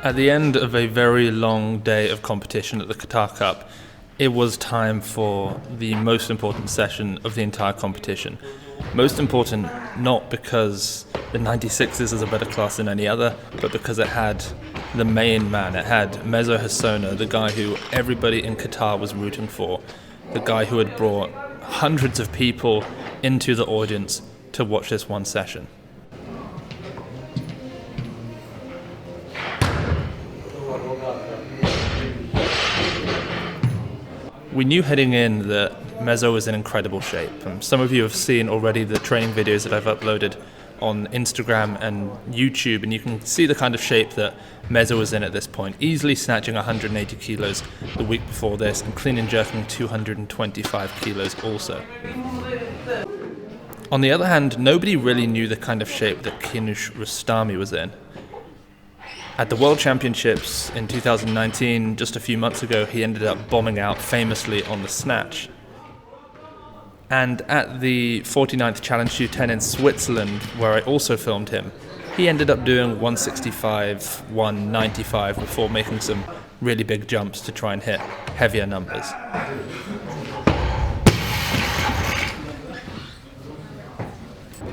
At the end of a very long day of competition at the Qatar Cup, it was time for the most important session of the entire competition. Most important not because the 96s is a better class than any other, but because it had the main man. It had Meso, the guy who everybody in Qatar was rooting for, the guy who had brought hundreds of people into the audience to watch this one session. We knew heading in that Meso was in incredible shape. Some of you have seen already the training videos that I've uploaded on Instagram and YouTube, and you can see the kind of shape that Meso was in at this point, easily snatching 180 kilos the week before this and clean and jerking 225 kilos also. On the other hand, nobody really knew the kind of shape that Rostami was in. At the World Championships in 2019, just a few months ago, he ended up bombing out famously on the snatch. And at the 49th Challenge 210 in Switzerland, where I also filmed him, he ended up doing 165, 195 before making some really big jumps to try and hit heavier numbers.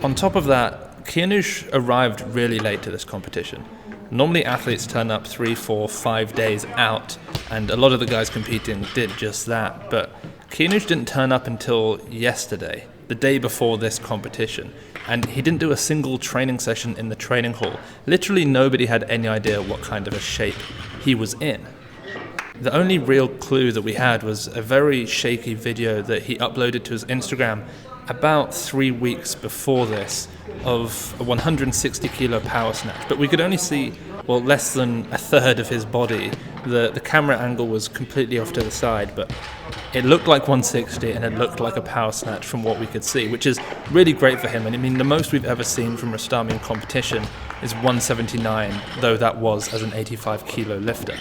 On top of that, Kianush arrived really late to this competition. Normally athletes turn up 3, 4, 5 days out, and a lot of the guys competing did just that, but Kianush didn't turn up until yesterday, the day before this competition, and he didn't do a single training session in the training hall. Literally nobody had any idea what kind of a shape he was in. The only real clue that we had was a very shaky video that he uploaded to his Instagram about 3 weeks before this of a 160 kilo power snatch, but we could only see, well, less than a third of his body. The camera angle was completely off to the side, but it looked like 160 and it looked like a power snatch from what we could see, which is really great for him. And I mean, the most we've ever seen from Rostami in competition is 179, though that was as an 85 kilo lifter.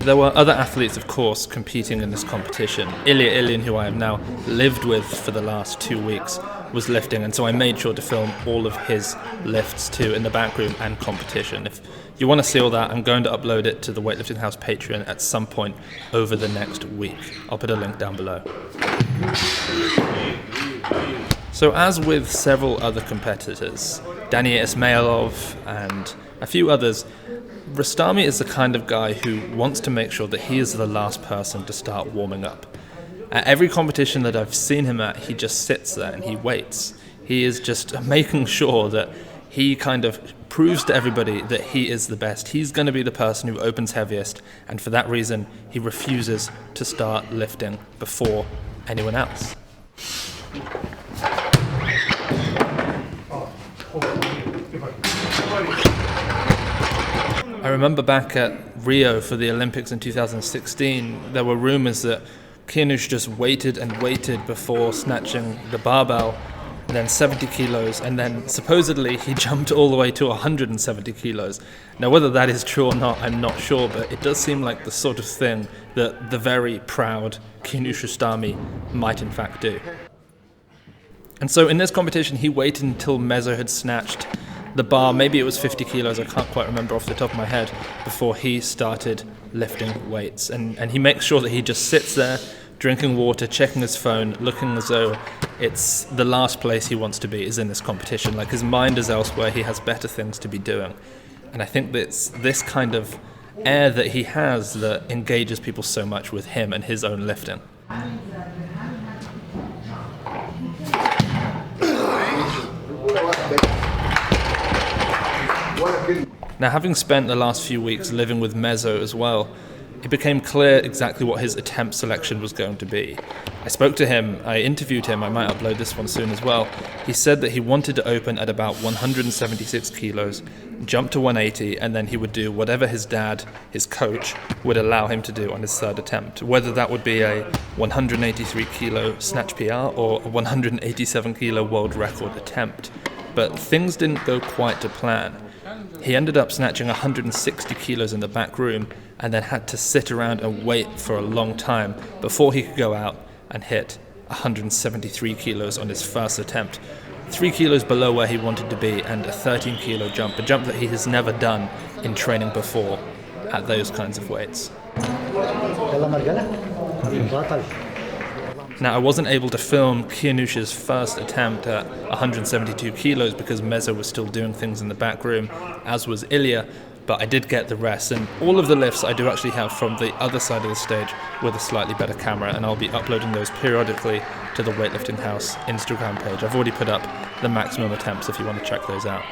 There were other athletes, of course, competing in this competition. Ilya, who I have now lived with for the last 2 weeks, was lifting, and so I made sure to film all of his lifts too in the backroom and competition. If you want to see all that, I'm going to upload it to the Weightlifting House Patreon at some point over the next week. I'll put a link down below. So as with several other competitors, Danny Ismailov and a few others, Rostami is the kind of guy who wants to make sure that he is the last person to start warming up. At every competition that I've seen him at, he just sits there and he waits. He is just making sure that he kind of proves to everybody that he is the best. He's going to be the person who opens heaviest, and for that reason, he refuses to start lifting before anyone else. I remember back at Rio for the Olympics in 2016, there were rumors that Kianush just waited and waited before snatching the barbell, and then 70 kilos, and then supposedly he jumped all the way to 170 kilos. Now, whether that is true or not, I'm not sure, but it does seem like the sort of thing that the very proud Kianush Rostami might in fact do. And so in this competition, he waited until Meso had snatched the bar, maybe it was 50 kilos, I can't quite remember off the top of my head, before he started lifting weights. And he makes sure that he just sits there, drinking water, checking his phone, looking as though it's the last place he wants to be is in this competition. Like, his mind is elsewhere, he has better things to be doing. And I think that it's this kind of air that he has that engages people so much with him and his own lifting. Now, having spent the last few weeks living with Meso as well, it became clear exactly what his attempt selection was going to be. I spoke to him, I interviewed him, I might upload this one soon as well. He said that he wanted to open at about 176 kilos, jump to 180, and then he would do whatever his dad, his coach, would allow him to do on his third attempt, whether that would be a 183 kilo snatch PR or a 187 kilo world record attempt. But things didn't go quite to plan. He ended up snatching 160 kilos in the back room and then had to sit around and wait for a long time before he could go out and hit 173 kilos on his first attempt, 3 kilos below where he wanted to be, and a 13 kilo jump, a jump that he has never done in training before at those kinds of weights. Now, I wasn't able to film Kianush's first attempt at 172 kilos because Meso was still doing things in the back room, as was Ilya, but I did get the rest. And all of the lifts I do actually have from the other side of the stage with a slightly better camera, and I'll be uploading those periodically to the Weightlifting House Instagram page. I've already put up the maximum attempts if you want to check those out.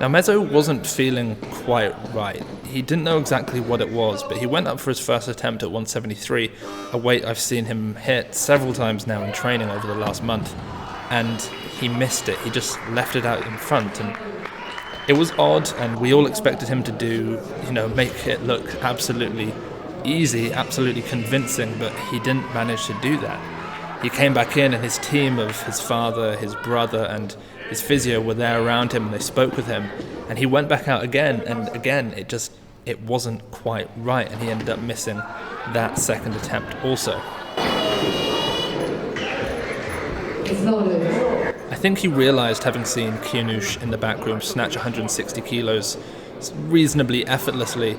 Now, Meso wasn't feeling quite right. He didn't know exactly what it was, but he went up for his first attempt at 173, a weight I've seen him hit several times now in training over the last month, and he missed it. He just left it out in front, and it was odd, and we all expected him to do, make it look absolutely easy, absolutely convincing, but he didn't manage to do that. He came back in, and his team of his father, his brother, and his physio were there around him, and they spoke with him, and he went back out again, and again it wasn't quite right, and he ended up missing that second attempt also. I think he realized, having seen Kianush in the back room snatch 160 kilos reasonably effortlessly,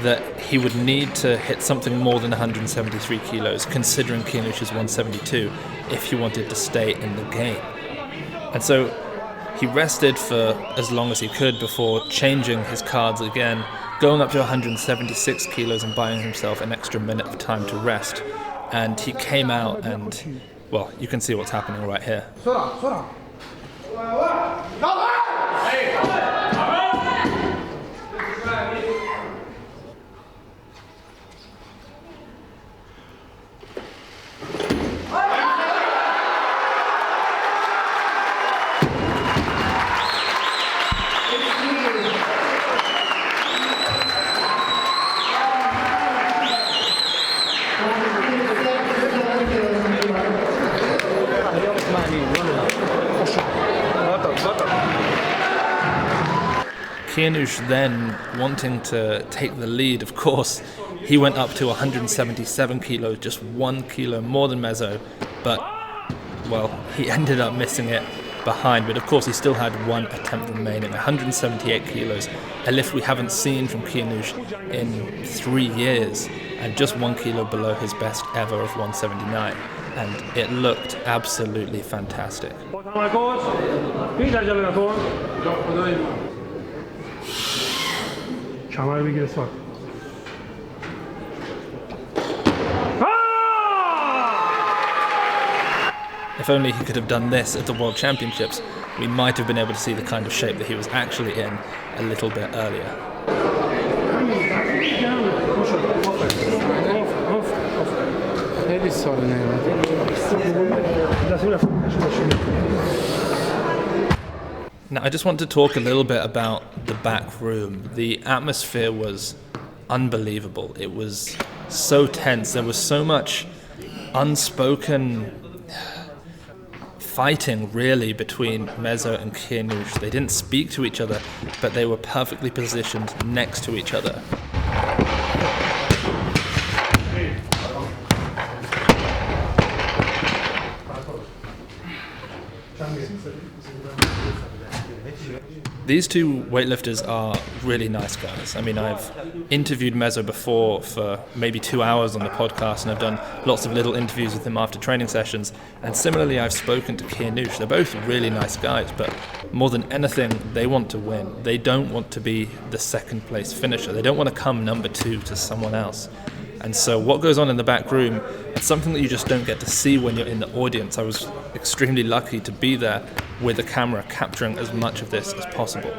that he would need to hit something more than 173 kilos, considering Kianush's 172, if he wanted to stay in the game. And so he rested for as long as he could before changing his cards again, going up to 176 kilos and buying himself an extra minute of time to rest. And he came out and, well, you can see what's happening right here. Kianush then, wanting to take the lead, of course, he went up to 177 kilos, just 1 kilo more than Meso, but, well, he ended up missing it behind, but of course he still had one attempt remaining, 178 kilos, a lift we haven't seen from Kianush in 3 years, and just 1 kilo below his best ever of 179, and it looked absolutely fantastic. If only he could have done this at the World Championships, we might have been able to see the kind of shape that he was actually in a little bit earlier. Now, I just want to talk a little bit about the back room. The atmosphere was unbelievable. It was so tense. There was so much unspoken fighting, really, between Meso and Kianush. They didn't speak to each other, but they were perfectly positioned next to each other. These two weightlifters are really nice guys. I mean, I've interviewed Meso before for maybe 2 hours on the podcast, and I've done lots of little interviews with him after training sessions. And similarly, I've spoken to Kianush. They're both really nice guys, but more than anything, they want to win. They don't want to be the second place finisher. They don't want to come number 2 to someone else. And so what goes on in the back room, it's something that you just don't get to see when you're in the audience. I was extremely lucky to be there with a camera capturing as much of this as possible.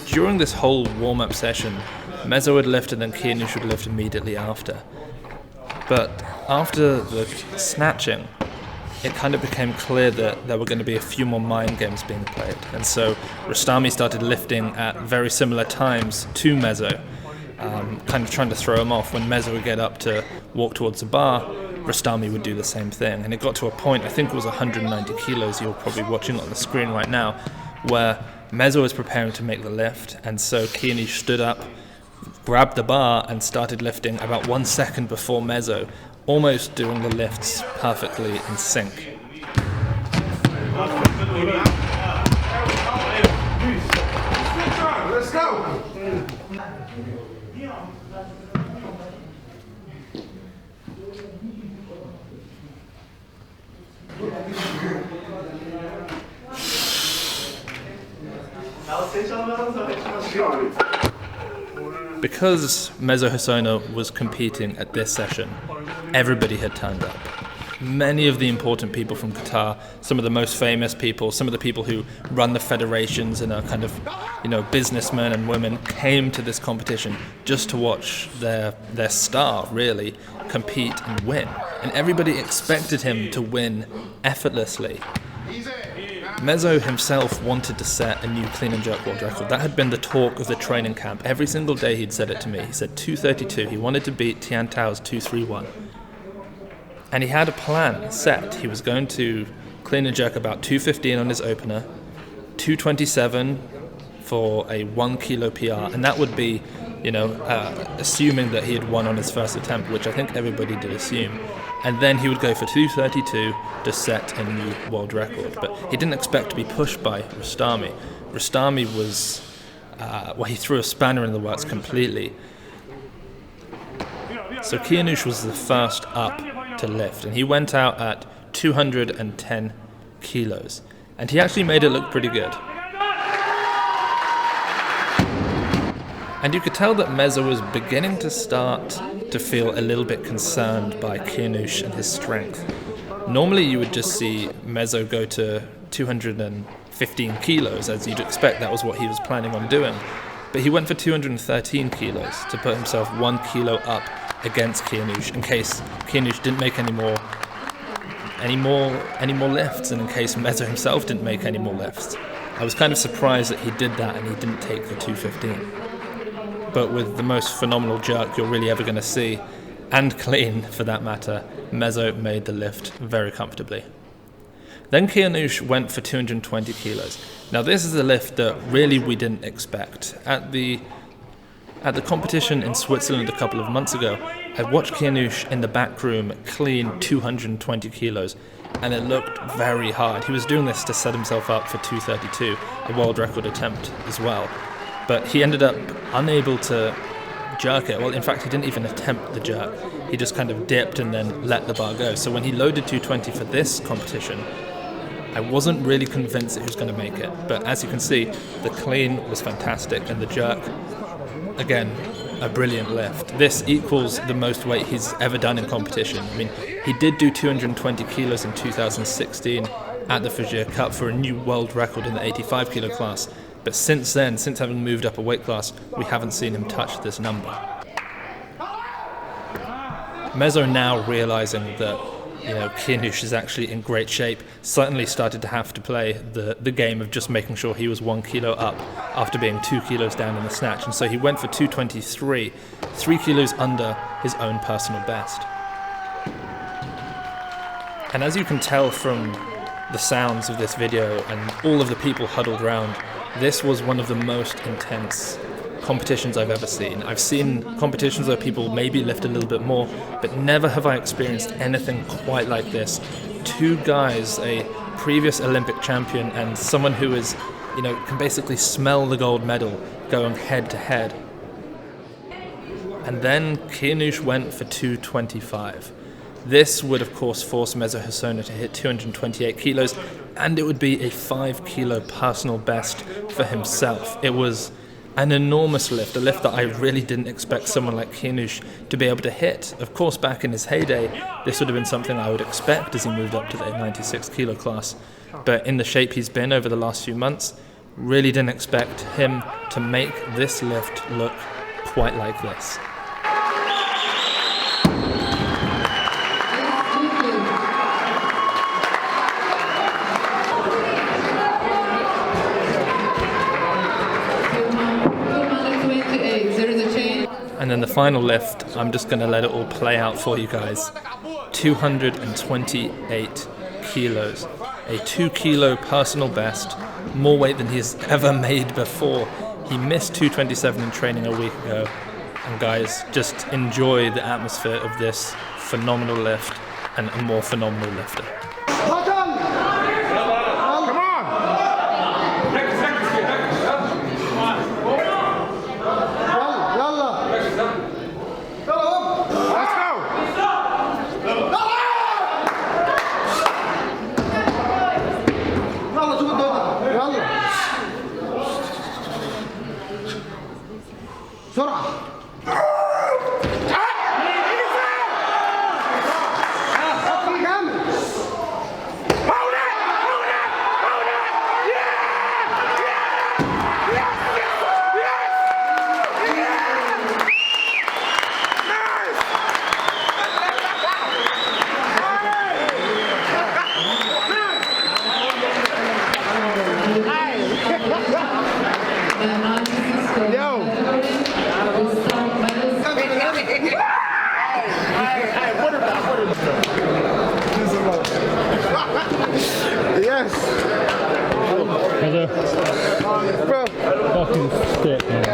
During this whole warm-up session, Meso would lift and then Kianush would lift immediately after. But after the snatching, it kind of became clear that there were going to be a few more mind games being played. And so Rostami started lifting at very similar times to Meso, kind of trying to throw him off. When Meso would get up to walk towards the bar, Rostami would do the same thing. And it got to a point, I think it was 190 kilos, you're probably watching on the screen right now, where Meso was preparing to make the lift, and so Kianush stood up, grabbed the bar and started lifting about 1 second before Meso, almost doing the lifts perfectly in sync. Let's go! Because Meso Hosono was competing at this session, everybody had turned up. Many of the important people from Qatar, some of the most famous people, some of the people who run the federations and are kind of, businessmen and women, came to this competition just to watch their star, really, compete and win. And everybody expected him to win effortlessly. Meso himself wanted to set a new clean and jerk world record. That had been the talk of the training camp. Every single day he'd said it to me. He said 232. He wanted to beat Tian Tao's 231. And he had a plan set. He was going to clean and jerk about 215 on his opener, 227 for a 1 kilo PR, and that would be, assuming that he had won on his first attempt, which I think everybody did assume. And then he would go for 232 to set a new world record. But he didn't expect to be pushed by Rostami. Rostami was, he threw a spanner in the works completely. So Kianush was the first up to lift, and he went out at 210 kilos. And he actually made it look pretty good. And you could tell that Meso was beginning to start to feel a little bit concerned by Kianush and his strength. Normally you would just see Meso go to 215 kilos, as you'd expect. That was what he was planning on doing. But he went for 213 kilos to put himself 1 kilo up against Kianush in case Kianush didn't make any more lifts, and in case Meso himself didn't make any more lifts. I was kind of surprised that he did that and he didn't take the 215. But with the most phenomenal jerk you're really ever going to see, and clean for that matter, Meso made the lift very comfortably. Then Kianush went for 220 kilos. Now this is a lift that really we didn't expect. At the competition in Switzerland a couple of months ago, I watched Kianush in the Backroom clean 220 kilos, and it looked very hard. He was doing this to set himself up for 232, a world record attempt as well. But he ended up unable to jerk it. Well, in fact, he didn't even attempt the jerk. He just kind of dipped and then let the bar go. So when he loaded 220 for this competition, I wasn't really convinced that he was going to make it. But as you can see, the clean was fantastic, and the jerk, again, a brilliant lift. This equals the most weight he's ever done in competition. I mean, he did do 220 kilos in 2016 at the Qatar Cup for a new world record in the 85 kilo class. But since then, since having moved up a weight class, we haven't seen him touch this number. Meso, now realizing that Kianush is actually in great shape, certainly started to have to play the game of just making sure he was 1 kilo up after being 2 kilos down in the snatch. And so he went for 223, 3 kilos under his own personal best. And as you can tell from the sounds of this video and all of the people huddled around, this was one of the most intense competitions I've ever seen. I've seen competitions where people maybe lift a little bit more, but never have I experienced anything quite like this. Two guys, a previous Olympic champion and someone who is, can basically smell the gold medal, going head to head. And then Kianush went for 225. This would of course force Meso Hosono to hit 228 kilos, and it would be a 5 kilo personal best for himself. It was an enormous lift, a lift that I really didn't expect someone like Kianush to be able to hit. Of course, back in his heyday, this would have been something I would expect as he moved up to the 96 kilo class. But in the shape he's been over the last few months, really didn't expect him to make this lift look quite like this. And then the final lift, I'm just going to let it all play out for you guys. 228 kilos. A 2 kilo personal best, more weight than he's ever made before. He missed 227 in training a week ago. And guys, just enjoy the atmosphere of this phenomenal lift and a more phenomenal lifter. Yes. Bro. Fucking stick, man.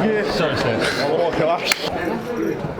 Yeah. So sick. Oh, gosh.